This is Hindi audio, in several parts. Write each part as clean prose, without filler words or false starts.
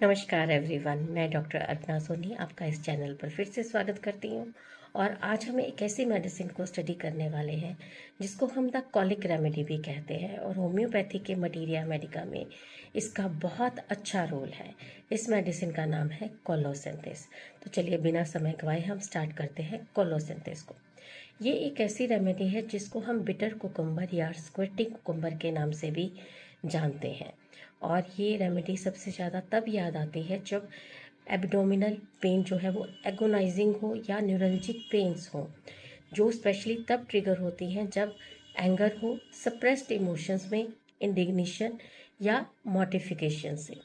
नमस्कार एवरीवन, मैं डॉक्टर अर्पणा सोनी आपका इस चैनल पर फिर से स्वागत करती हूँ। और आज हम एक ऐसी मेडिसिन को स्टडी करने वाले हैं जिसको हम द कॉलिक रेमेडी भी कहते हैं और होम्योपैथी के मटीरिया मेडिका में इसका बहुत अच्छा रोल है। इस मेडिसिन का नाम है कोलोसिंथेस। तो चलिए बिना समय गवाए हम स्टार्ट करते हैं कोलोसिंथेस को। ये एक ऐसी रेमेडी है जिसको हम बिटर कुकुम्बर या स्क्वेटिंग कुकुम्बर के नाम से भी जानते हैं। और ये रेमेडी सबसे ज़्यादा तब याद आती है जब एब्डोमिनल पेन जो है वो एगोनाइजिंग हो या न्यूरल्जिक पेन्स हो, जो स्पेशली तब ट्रिगर होती हैं जब एंगर हो, सप्रेस्ड इमोशंस में इंडिग्नेशन या मॉर्टिफिकेशन से।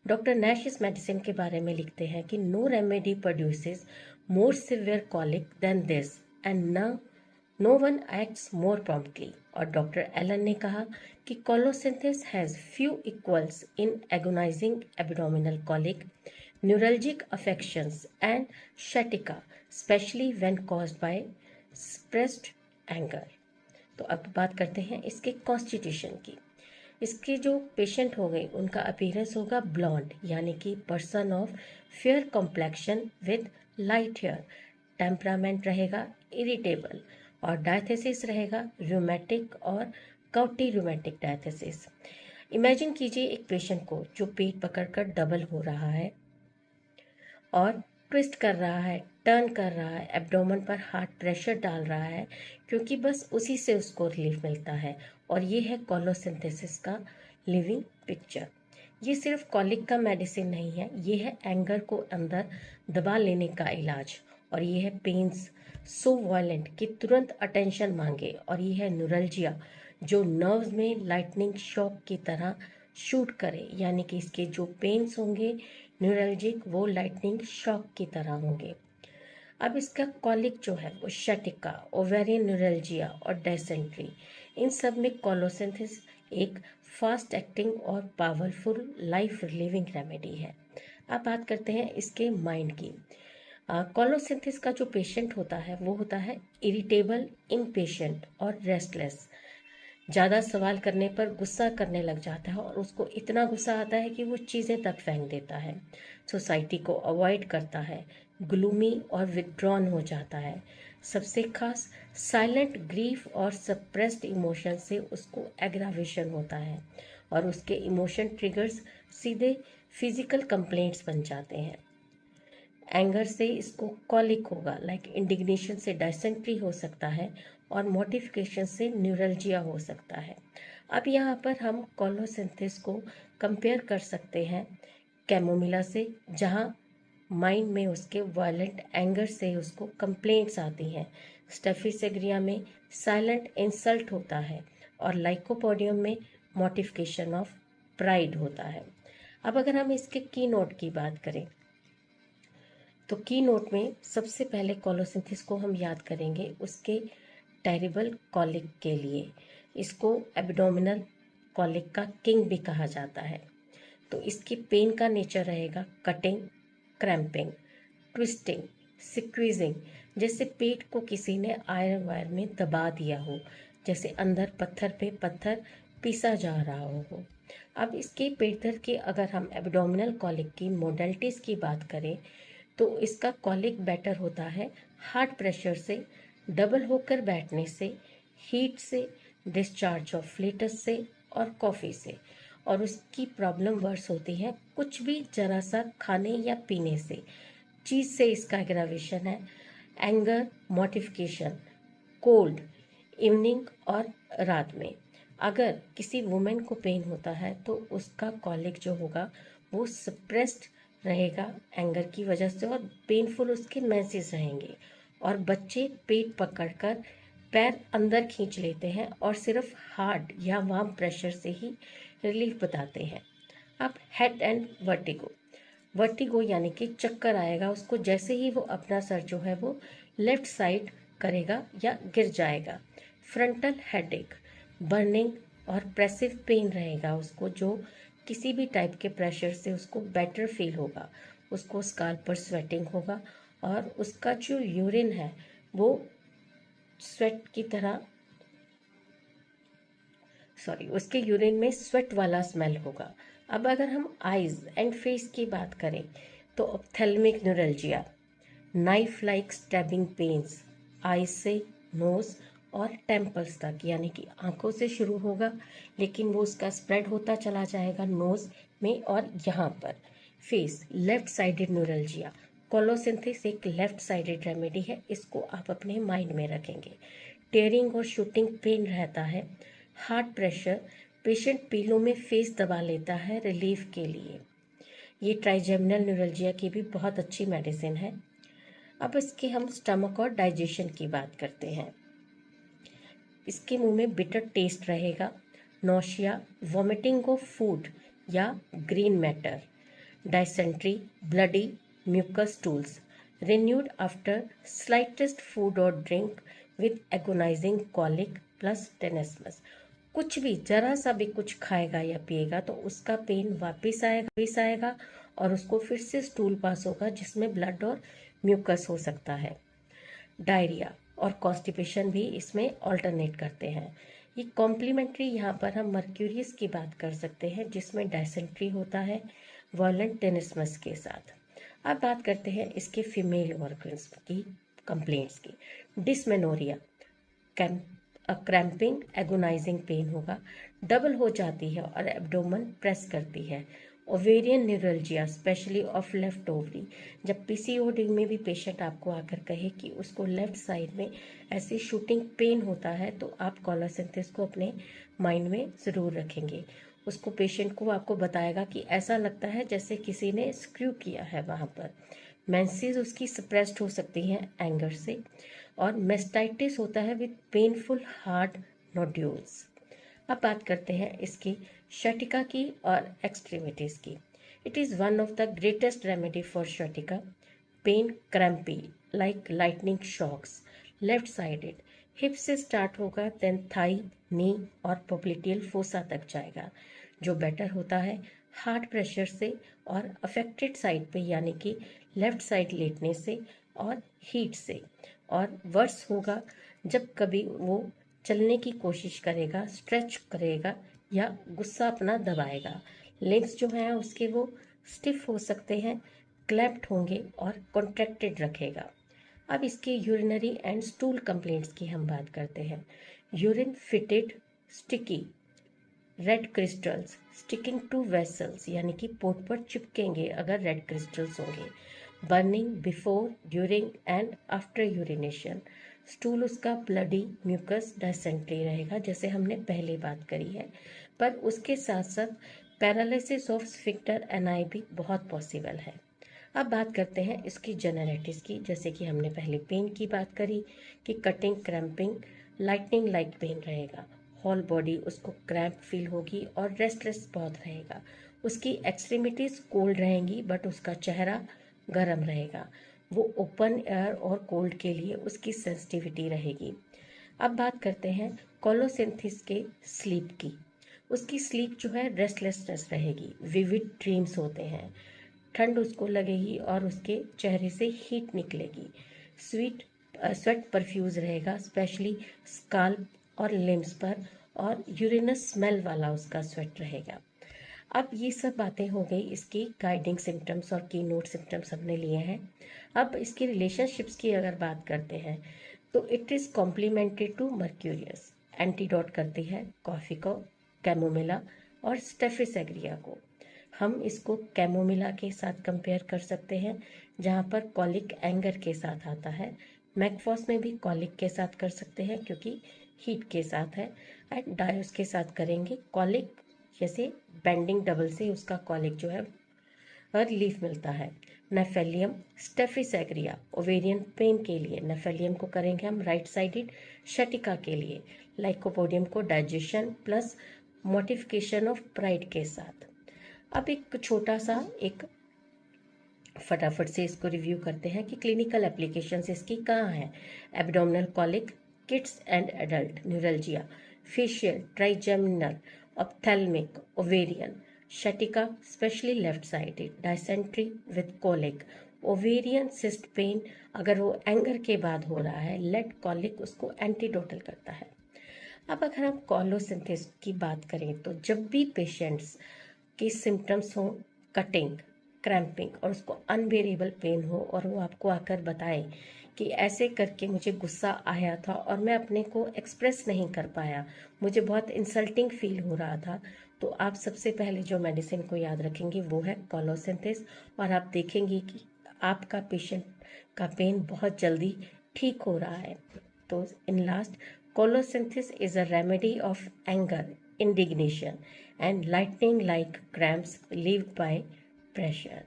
डॉक्टर नैश इस मेडिसिन के बारे में लिखते हैं कि no remedy produces more severe colic than this and no one acts more promptly. और डॉक्टर एलन ने कहा कि colocynthis has few equals in agonising abdominal colic, neuralgic affections and sciatica, especially when caused by suppressed anger. तो अब बात करते हैं इसके कॉन्स्टिट्यूशन की। इसके जो पेशेंट हो गए उनका अपीयरेंस होगा ब्लॉन्ड, यानी कि person of fair complexion with light hair. Temperament रहेगा इरिटेबल और डायथेसिस रहेगा रूमेटिक और काउटी रूमेटिक डायथेसिस। इमेजिन कीजिए एक पेशेंट को जो पेट पकड़कर डबल हो रहा है और ट्विस्ट कर रहा है, टर्न कर रहा है, एब्डोमेन पर हार्ट प्रेशर डाल रहा है, क्योंकि बस उसी से उसको रिलीफ मिलता है। और ये है कोलोसिंथेसिस का लिविंग पिक्चर। ये सिर्फ कॉलिक का मेडिसिन नहीं है, ये है एंगर को अंदर दबा लेने का इलाज। और ये है पेन्स सो वायलेंट कि तुरंत अटेंशन मांगे। और ये है न्यूरल्जिया जो नर्व्स में लाइटनिंग शॉक की तरह शूट करे, यानी कि इसके जो पेन्स होंगे न्यूरल्जिक वो लाइटनिंग शॉक की तरह होंगे। अब इसका कॉलिक जो है वो शटिका, ओवेरियन न्यूरल्जिया और डेसेंट्री, इन सब में कोलोसिंथेस एक फास्ट एक्टिंग और पावरफुल लाइफ रिलीविंग रेमेडी है। अब बात करते हैं इसके माइंड की। कोलोसिंथेस का जो पेशेंट होता है वो होता है इरिटेबल, इम्पेशेंट और रेस्टलेस। ज़्यादा सवाल करने पर गुस्सा करने लग जाता है और उसको इतना गुस्सा आता है कि वो चीज़ें तक फेंक देता है। सोसाइटी को अवॉइड करता है, ग्लूमी और विथड्रॉन हो जाता है। सबसे खास साइलेंट ग्रीफ और सप्रेस्ड इमोशन से उसको एग्रावेशन होता है और उसके इमोशन ट्रिगर्स सीधे फिजिकल कंप्लेंट्स बन जाते हैं। एंगर से इसको कॉलिक होगा, लाइक इंडिग्नेशन से डायसेंट्री हो सकता है और मोटिफिकेशन से न्यूरल्जिया हो सकता है। अब यहाँ पर हम कोलोसिंथेस को कंपेयर कर सकते हैं कैमोमिला से, जहाँ माइंड में उसके वायलेंट एंगर से उसको कंप्लेंट्स आती हैं। स्टेफिसेग्रिया में साइलेंट इंसल्ट होता है और लाइकोपोडियम में मोटिफिकेशन ऑफ प्राइड होता है। अब अगर हम इसके की नोट की बात करें तो की नोट में सबसे पहले कोलोसिंथेस को हम याद करेंगे उसके टेरिबल कॉलिक के लिए। इसको एब्डोमिनल कॉलिक का किंग भी कहा जाता है। तो इसकी पेन का नेचर रहेगा कटिंग, क्रैम्पिंग, ट्विस्टिंग, सिक्वीजिंग, जैसे पेट को किसी ने आयरन वायर में दबा दिया हो, जैसे अंदर पत्थर पे पत्थर पीसा जा रहा हो। अब इसके पेट दर्द की अगर हम एब्डोमिनल कॉलिक की मोडेलिटीज़ की बात करें तो इसका कॉलिक बेटर होता है हार्ट प्रेशर से, डबल होकर बैठने से, हीट से, डिस्चार्ज ऑफ फ्लेटस से और कॉफ़ी से। और उसकी प्रॉब्लम वर्स होती है कुछ भी जरा सा खाने या पीने से, चीज़ से इसका एग्रावेशन है। एंगर, मॉर्टिफिकेशन, कोल्ड, इवनिंग और रात में। अगर किसी वुमेन को पेन होता है तो उसका कॉलिक जो होगा वो सप्रेस्ड रहेगा एंगर की वजह से और पेनफुल उसके मेंसेस रहेंगे। और बच्चे पेट पकड़कर पैर अंदर खींच लेते हैं और सिर्फ हार्ड या वार्म प्रेशर से ही रिलीफ बताते हैं। अब हेड एंड वर्टिगो। वर्टिगो यानी कि चक्कर आएगा उसको जैसे ही वो अपना सर जो है वो लेफ्ट साइड करेगा या गिर जाएगा। फ्रंटल हेडेक, बर्निंग और प्रेसिव पेन रहेगा उसको, जो किसी भी टाइप के प्रेशर से उसको बेटर फील होगा। उसको स्काल्प पर स्वेटिंग होगा और उसका जो यूरिन है वो स्वेट की तरह उसके यूरिन में स्वेट वाला स्मेल होगा। अब अगर हम आइज एंड फेस की बात करें तो ophthalmic neuralgia, knife like stabbing pains, eyes से नोज और टेम्पल्स तक, यानी कि आंखों से शुरू होगा लेकिन वो उसका स्प्रेड होता चला जाएगा नोज में और यहाँ पर। Face, left sided neuralgia, colocynthis एक लेफ्ट साइडेड रेमेडी है, इसको आप अपने माइंड में रखेंगे। टेयरिंग और शूटिंग पेन रहता है। हार्ट प्रेशर, पेशेंट पीलों में फेस दबा लेता है रिलीफ के लिए। ये ट्राइजेमिनल न्यूरल्जिया की भी बहुत अच्छी मेडिसिन है। अब इसके हम स्टमक और डाइजेशन की बात करते हैं। इसके मुंह में बिटर टेस्ट रहेगा, नौशिया, वॉमिटिंग ऑफ फूड या green matter, dysentery, bloody mucus stools, renewed after slightest food or drink with agonizing colic plus tenesmus। कुछ भी जरा सा भी कुछ खाएगा या पिएगा तो उसका पेन वापिस आएगा और उसको फिर से स्टूल पास होगा जिसमें ब्लड और म्यूकस हो सकता है। डायरिया और कॉन्स्टिपेशन भी इसमें ऑल्टरनेट करते हैं। ये कॉम्प्लीमेंट्री, यहाँ पर हम मर्क्यूरियस की बात कर सकते हैं जिसमें डायसेंट्री होता है वायलेंट टेनिसमस के साथ। अब बात करते हैं इसके फीमेल ऑर्गन्स की कंप्लेंट्स की। डिसमेनोरिया, क्रैम्पिंग, एगोनाइजिंग पेन होगा, डबल हो जाती है और एब्डोमन प्रेस करती है। Ovarian neuralgia, specially of left ovary, जब पीसीओडी में भी पेशेंट आपको आकर कहे कि उसको लेफ्ट साइड में ऐसी शूटिंग पेन होता है तो आप कोलोसिंथिस को अपने माइंड में ज़रूर रखेंगे। उसको पेशेंट को आपको बताएगा कि ऐसा लगता है जैसे किसी ने स्क्रू किया है वहाँ पर। मेंसेस उसकी सप्रेस्ड हो सकती हैं एंगर से, और मेस्टाइटिस होता है विद पेनफुल हार्ड नोड्यूल्स। अब बात करते हैं इसकी शटिका की और एक्सट्रीमिटीज़ की। It is one of the greatest remedy for sciatica. Pain crampy like lightning shocks, left sided, hip से स्टार्ट होगा देन थाई, नी और पोप्लिटियल फोसा तक जाएगा। जो बेटर होता है हार्ट प्रेशर से और अफेक्टेड साइड पे यानी कि लेफ्ट साइड लेटने से और हीट से, और वर्स होगा जब कभी वो चलने की कोशिश करेगा, स्ट्रेच करेगा या गुस्सा अपना दबाएगा। लेग्स जो हैं उसके वो स्टिफ हो सकते हैं, क्लैप्ड होंगे और कॉन्ट्रैक्टेड रखेगा। अब इसके यूरिनरी एंड स्टूल कंप्लेंट्स की हम बात करते हैं। Urine fetid, sticky, red crystals, sticking to vessels, यानी कि पोट पर चिपकेंगे अगर रेड क्रिस्टल्स होंगे। Burning before, during and after urination, stool उसका ब्लडी, म्यूकस, डायसेंट्री रहेगा जैसे हमने पहले बात करी है, पर उसके साथ साथ पैरालिसिस ऑफ स्फिंक्टर एनाई भी बहुत पॉसिबल है। अब बात करते हैं इसकी जनरेटिस की। जैसे कि हमने पहले पेन की बात करी कि cutting, cramping, lightning like pain रहेगा, होल बॉडी उसको क्रैम्प फील होगी और रेस्टलेस बहुत रहेगा। उसकी एक्सट्रीमिटीज़ कोल्ड रहेंगी बट उसका चेहरा गर्म रहेगा। वो ओपन एयर और कोल्ड के लिए उसकी सेंसिटिविटी रहेगी। अब बात करते हैं कोलोसिंथिस के स्लीप की। उसकी स्लीप जो है रेस्टलेसनेस रहेगी, विविड ड्रीम्स होते हैं, ठंड उसको लगेगी और उसके चेहरे से हीट निकलेगी। स्वेट परफ्यूज रहेगा स्पेशली स्काल्प और लिम्स पर, और यूरिनस स्मेल वाला उसका स्वेट रहेगा। अब ये सब बातें हो गई इसकी गाइडिंग सिम्टम्स और की नोट सिम्टम्स हमने लिए हैं। अब इसकी रिलेशनशिप्स की अगर बात करते हैं तो it is complementary to mercurius, antidote करती है कॉफ़ी को, कैमोमिला और स्टेफिस एग्रिया को। हम इसको कैमोमिला के साथ कंपेयर कर सकते हैं जहाँ पर कॉलिक एंगर के साथ आता है। मैकफॉस में भी कॉलिक के साथ कर सकते हैं क्योंकि हीट के साथ है, एंड डायोस के साथ करेंगे कॉलिक, जैसे बेंडिंग डबल से उसका कॉलिक जो है रिलीफ मिलता है। नेफेलियम, स्टेफिस एग्रिया ओवेरियन पेन के लिए, नेफेलियम को करेंगे हम राइट साइडेड शटिका के लिए। लाइकोपोडियम को digestion plus mortification of pride के साथ। अब एक छोटा सा एक फटाफट से इसको रिव्यू करते हैं कि क्लिनिकल एप्लीकेशंस इसकी कहाँ हैं। Abdominal colic, kids and adult neuralgia, facial, trigeminal, ophthalmic, ovarian, sciatica especially left sided, dysentery with colic, ovarian cyst pain अगर वो एंगर के बाद हो रहा है, लेट कॉलिक उसको एंटीडोटल करता है। अब अगर हम कोलोसिंथिस की बात करें तो जब भी पेशेंट्स कि सिम्टम्स हो कटिंग, क्रैम्पिंग और उसको अनबेरेबल पेन हो और वो आपको आकर बताए कि ऐसे करके मुझे गुस्सा आया था और मैं अपने को एक्सप्रेस नहीं कर पाया, मुझे बहुत इंसल्टिंग फील हो रहा था, तो आप सबसे पहले जो मेडिसिन को याद रखेंगे वो है कोलोसिंथेस। और आप देखेंगे कि आपका पेशेंट का पेन बहुत जल्दी ठीक हो रहा है। तो in last, colocynthis is a remedy of anger, indignation and lightning like cramps relieved by pressure.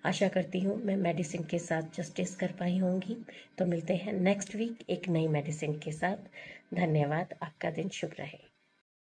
आशा करती हूँ मैं मेडिसिन के साथ जस्टिस कर पाई होंगी। तो मिलते हैं नेक्स्ट वीक एक नई मेडिसिन के साथ। धन्यवाद। आपका दिन शुभ रहे।